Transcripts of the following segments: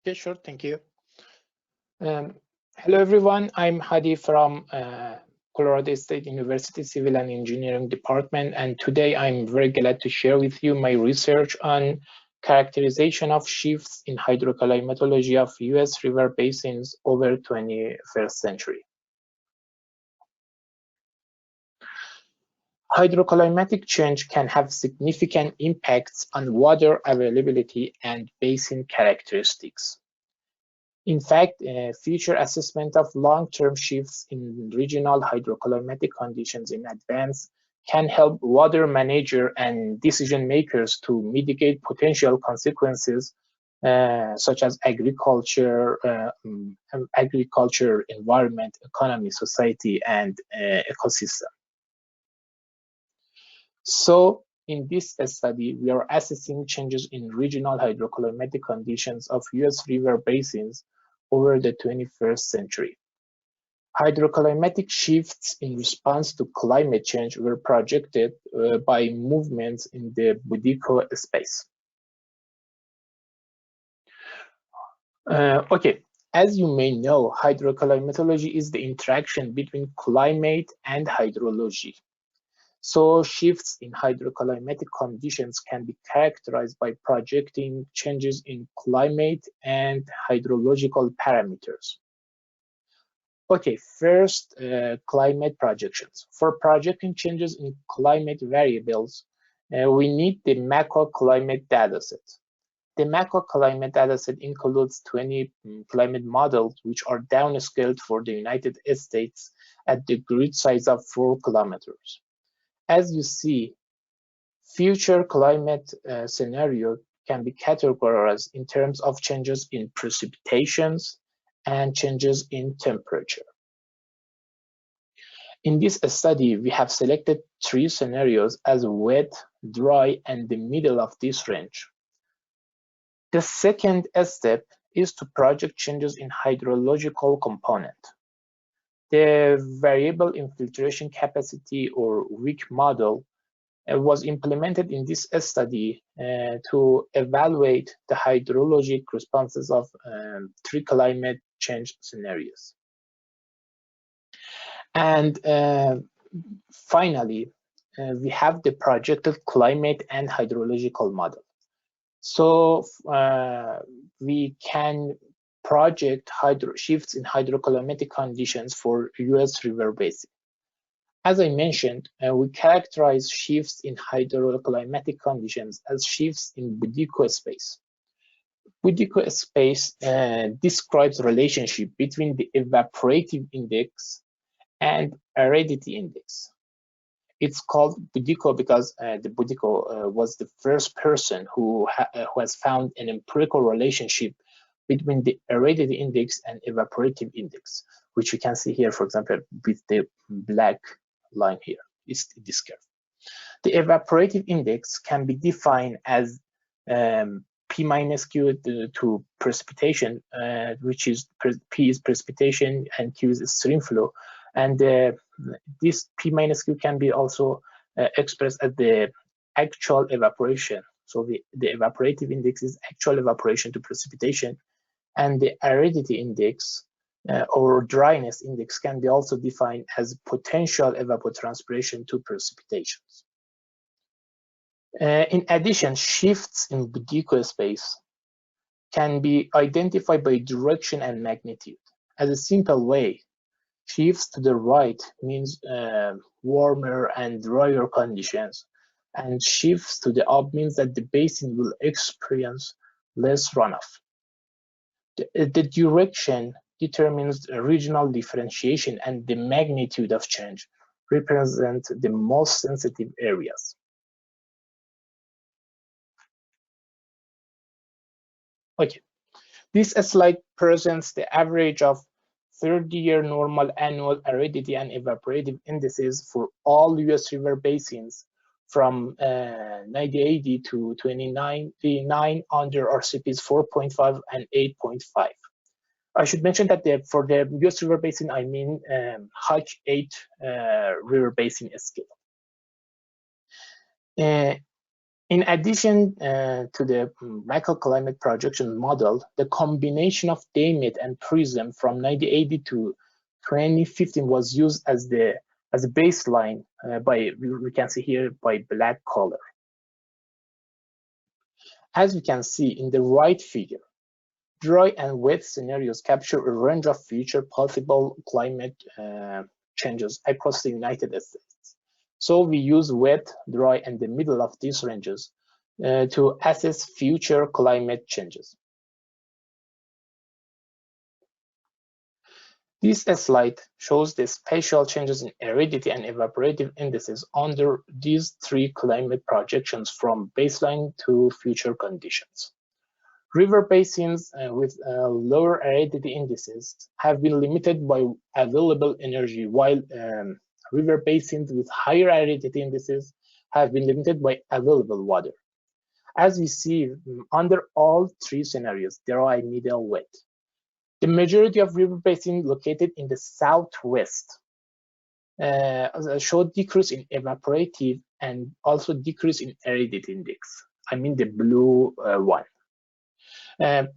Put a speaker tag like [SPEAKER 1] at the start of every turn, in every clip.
[SPEAKER 1] Yeah, sure. Thank you. Hello, everyone. I'm Hadi from Colorado State University Civil and Engineering Department, and today I'm very glad to share with you my research on characterization of shifts in hydroclimatology of U.S. river basins over 21st century. Hydroclimatic change can have significant impacts on water availability and basin characteristics. In fact, future assessment of long-term shifts in regional hydroclimatic conditions in advance can help water manager and decision makers to mitigate potential consequences such as agriculture, environment, economy, society, and ecosystem. So, in this study, we are assessing changes in regional hydroclimatic conditions of U.S. river basins over the 21st century. Hydroclimatic shifts in response to climate change were projected by movements in the Budyko space. Okay, as you may know, hydroclimatology is the interaction between climate and hydrology. So shifts in hydroclimatic conditions can be characterized by projecting changes in climate and hydrological parameters. Okay, first, climate projections. For projecting changes in climate variables, we need the MACA climate dataset. The MACA climate dataset includes 20 climate models, which are downscaled for the United States at the grid size of 4 kilometers. As you see, future climate scenario can be categorized in terms of changes in precipitations and changes in temperature. In this study, we have selected 3 scenarios as wet, dry, and the middle of this range. The second step is to project changes in hydrological component. The Variable Infiltration Capacity or WIC model was implemented in this study to evaluate the hydrologic responses of 3 climate change scenarios. And finally, we have the projected climate and hydrological model. So we can project shifts in hydroclimatic conditions for U.S. river basin. As I mentioned, we characterize shifts in hydroclimatic conditions as shifts in Budyko space. Budyko space describes relationship between the evaporative index and aridity index. It's called Budyko because the Budyko was the first person who has found an empirical relationship between the aridity index and evaporative index, which you can see here, for example, with the black line here, is this curve. The evaporative index can be defined as P minus Q to precipitation, which is P is precipitation and Q is stream flow. And this P minus Q can be also expressed as the actual evaporation. So the evaporative index is actual evaporation to precipitation, and the aridity index or dryness index can be also defined as potential evapotranspiration to precipitations. In addition, shifts in Budyko space can be identified by direction and magnitude. As a simple way, shifts to the right means warmer and drier conditions, and shifts to the up means that the basin will experience less runoff. The direction determines regional differentiation, and the magnitude of change represents the most sensitive areas. Okay, this slide presents the average of 30-year normal annual aridity and evaporative indices for all U.S. river basins from 1980 to 2099 under RCPs 4.5 and 8.5. I should mention that for the U.S. river basin, I mean Hutch 8 river basin scale. In addition to the MACA climate projection model, the combination of DAMIT and PRISM from 1980 to 2015 was used as a baseline by, we can see here, by black color. As we can see in the right figure, dry and wet scenarios capture a range of future possible climate changes across the United States. So we use wet, dry, and the middle of these ranges to assess future climate changes. This slide shows the spatial changes in aridity and evaporative indices under these three climate projections from baseline to future conditions. River basins with lower aridity indices have been limited by available energy, while river basins with higher aridity indices have been limited by available water. As we see, under all three scenarios, dry, middle, wet, the majority of river basins located in the southwest showed decrease in evaporative and also decrease in aridity index. I mean the blue one. And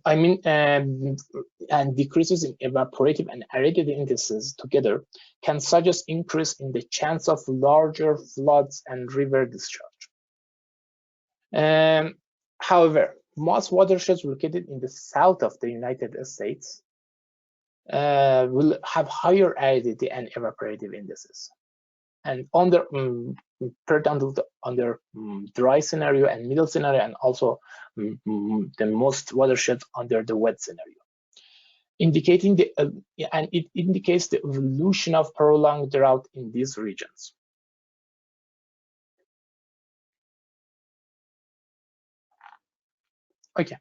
[SPEAKER 1] decreases in evaporative and aridity indices together can suggest increase in the chance of larger floods and river discharge. However, most watersheds located in the south of the United States will have higher aridity and evaporative indices. And under dry scenario and middle scenario, and also the most watersheds under the wet scenario, indicating and it indicates the evolution of prolonged drought in these regions. Okay.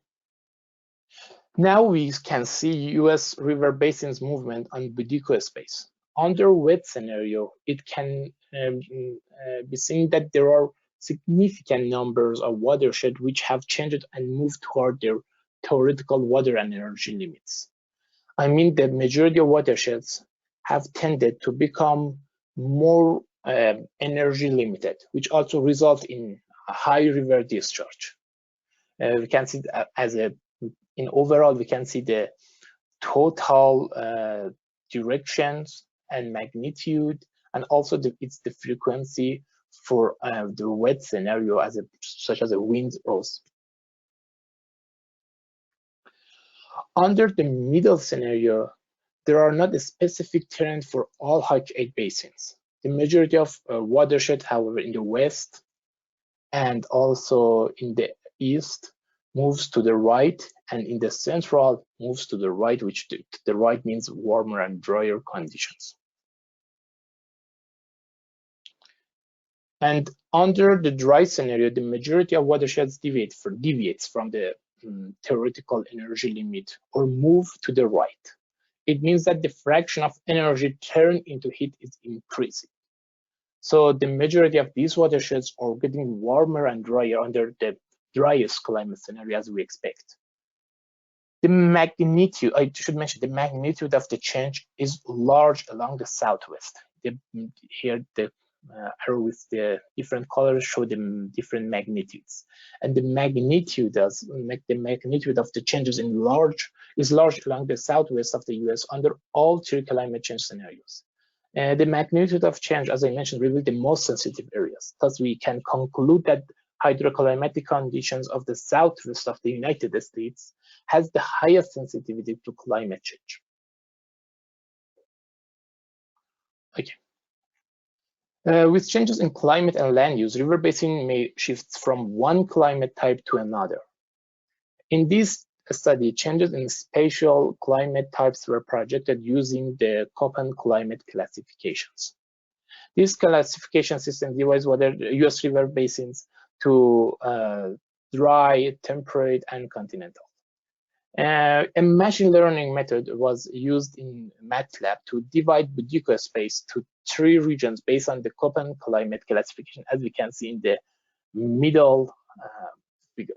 [SPEAKER 1] Now we can see US river basins movement on Budyko space. Under wet scenario, it can be seen that there are significant numbers of watersheds which have changed and moved toward their theoretical water and energy limits. I mean, the majority of watersheds have tended to become more energy limited, which also results in a high river discharge. We can see as in overall, we can see the total directions and magnitude, and also it's the frequency for the wet scenario, such as a wind or speed. Under the middle scenario, there are not a specific trend for all H8 basins. The majority of watersheds, however, in the west and also in the east moves to the right, and in the central moves to the right, which the right means warmer and drier conditions. And under the dry scenario, the majority of watersheds deviates from the theoretical energy limit or move to the right. It means that the fraction of energy turned into heat is increasing. So the majority of these watersheds are getting warmer and drier under the driest climate scenario as we expect. The magnitude, I should mention, the magnitude of the change is large along the southwest. Here the arrow with the different colors show the different magnitudes, and the magnitude of the changes is large along the southwest of the US under all three climate change scenarios. The magnitude of change, as I mentioned, reveals the most sensitive areas. Thus, we can conclude that hydroclimatic conditions of the southwest of the United States has the highest sensitivity to climate change. Okay. With changes in climate and land use, river basin may shift from one climate type to another. In this study, changes in spatial climate types were projected using the Köppen climate classifications. This classification system divides US river basins to dry, temperate, and continental. A machine learning method was used in MATLAB to divide Budyko space to three regions based on the Köppen climate classification, as we can see in the middle figure.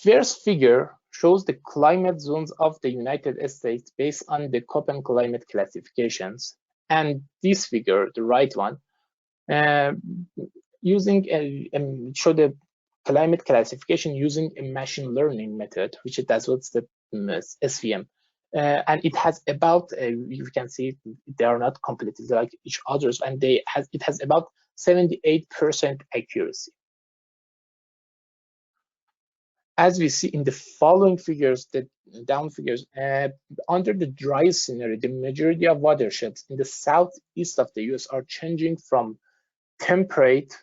[SPEAKER 1] First figure shows the climate zones of the United States based on the Köppen climate classifications. And this figure, the right one, using show the climate classification using a machine learning method, which it does what's the SVM. And it has about, you can see they are not completely like each other's, and it has about 78% accuracy. As we see in the following figures, the down figures, under the driest scenario, the majority of watersheds in the southeast of the US are changing from temperate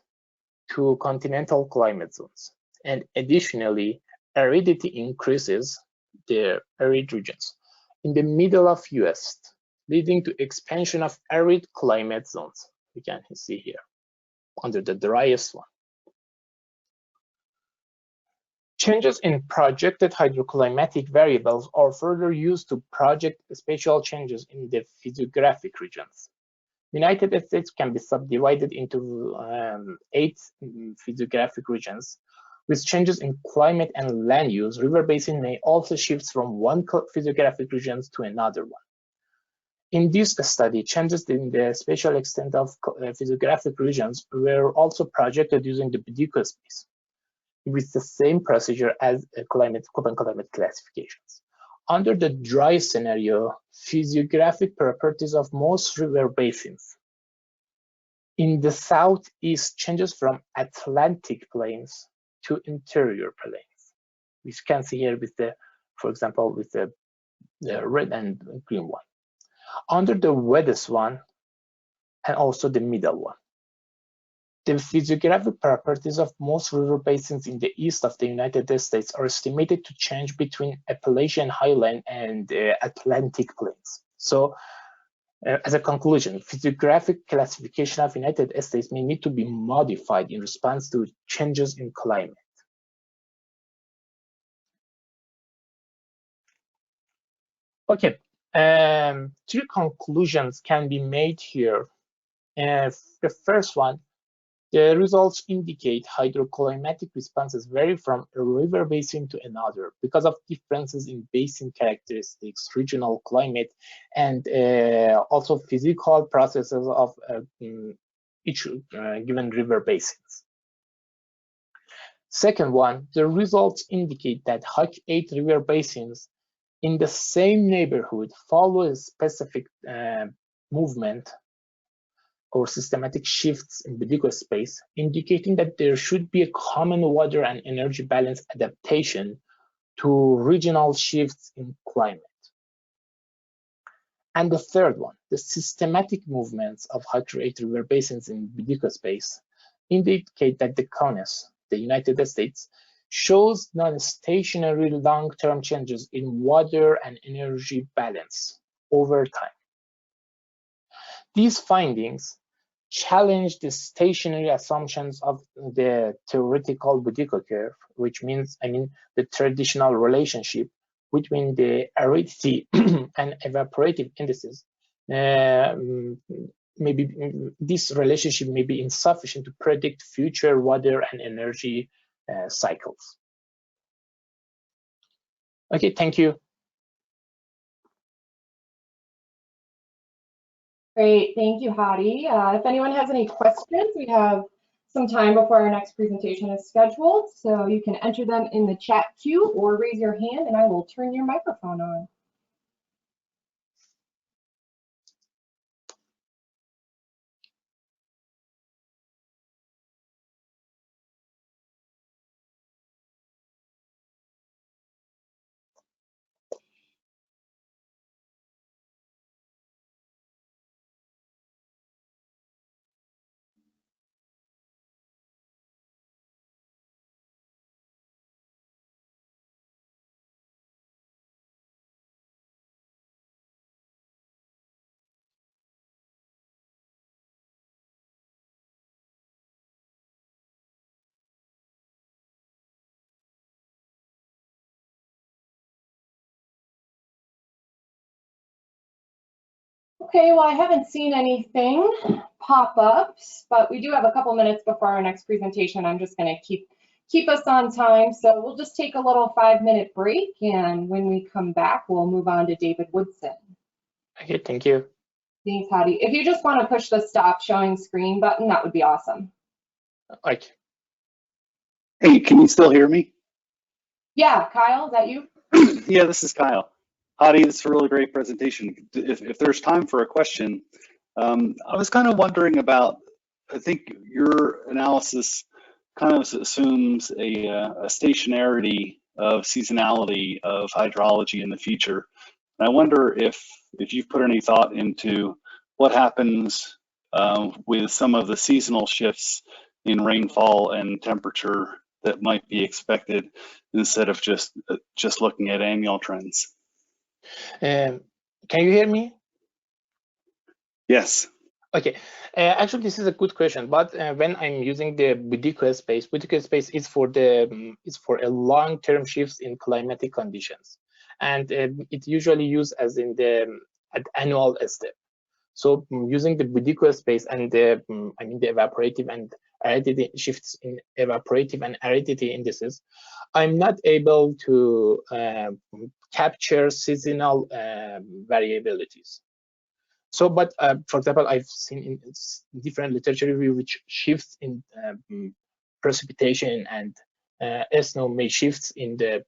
[SPEAKER 1] to continental climate zones. And additionally, aridity increases the arid regions in the middle of US, leading to expansion of arid climate zones. We can see here under the driest one. Changes in projected hydroclimatic variables are further used to project spatial changes in the physiographic regions. United States can be subdivided into 8 physiographic regions. With changes in climate and land use, river basin may also shift from one physiographic region to another one. In this study, changes in the spatial extent of physiographic regions were also projected using the Budyko space, with the same procedure as Köppen climate classifications. Under the dry scenario, physiographic properties of most river basins in the southeast changes from Atlantic plains to interior plains. We can see here with the, for example, with the red and green one. Under the wettest one, and also the middle one, the physiographic properties of most river basins in the east of the United States are estimated to change between Appalachian highland and Atlantic plains. So, as a conclusion, physiographic classification of United States may need to be modified in response to changes in climate. Okay, 3 conclusions can be made here. The first one, the results indicate hydroclimatic responses vary from a river basin to another because of differences in basin characteristics, regional climate, and also physical processes of each given river basins. Second one, the results indicate that H8 river basins in the same neighborhood follow a specific movement or systematic shifts in Budyko space, indicating that there should be a common water and energy balance adaptation to regional shifts in climate. And the third one, the systematic movements of H8 river basins in Budyko space indicate that the CONUS, the United States, shows non-stationary long-term changes in water and energy balance over time. These findings challenge the stationary assumptions of the theoretical Budyko curve, which means, the traditional relationship between the aridity and evaporative indices. Maybe this relationship may be insufficient to predict future water and energy cycles. Okay, thank you.
[SPEAKER 2] Great, thank you, Hadi. If anyone has any questions, we have some time before our next presentation is scheduled, so you can enter them in the chat queue or raise your hand and I will turn your microphone on. Okay, well, I haven't seen anything pop up, but we do have a couple minutes before our next presentation. I'm just going to keep us on time, so we'll just take a little 5-minute break, and when we come back, we'll move on to David Woodson.
[SPEAKER 1] Okay, thank you.
[SPEAKER 2] Thanks, Hadi. If you just want to push the stop showing screen button, that would be awesome.
[SPEAKER 1] Like,
[SPEAKER 3] Hey, can you still hear me?
[SPEAKER 2] Yeah, Kyle, is that you?
[SPEAKER 3] Yeah, this is Kyle. Hadi, this is a really great presentation. If there's time for a question, I was kind of wondering about, I think your analysis kind of assumes a stationarity of seasonality of hydrology in the future. And I wonder if you've put any thought into what happens with some of the seasonal shifts in rainfall and temperature that might be expected instead of just looking at annual trends.
[SPEAKER 1] can you hear me?
[SPEAKER 3] Yes.
[SPEAKER 1] Okay, actually, this is a good question. But when I'm using the Budyko space is for a long-term shifts in climatic conditions, and it usually used as in the at annual step. So using the Budyko space and the the evaporative and aridity shifts in evaporative and aridity indices, I'm not able to capture seasonal variabilities. So, but for example, I've seen in different literature review which shifts in precipitation and snow may shifts in the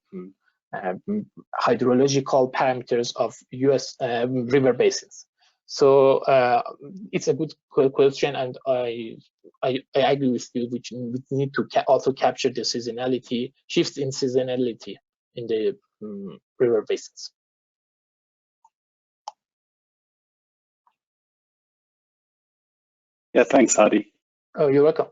[SPEAKER 1] hydrological parameters of US river basins. So it's a good question, and I agree with you. Which we need to also capture the seasonality shifts in seasonality in the river basins.
[SPEAKER 3] Yeah, thanks, Hadi.
[SPEAKER 1] Oh, you're welcome.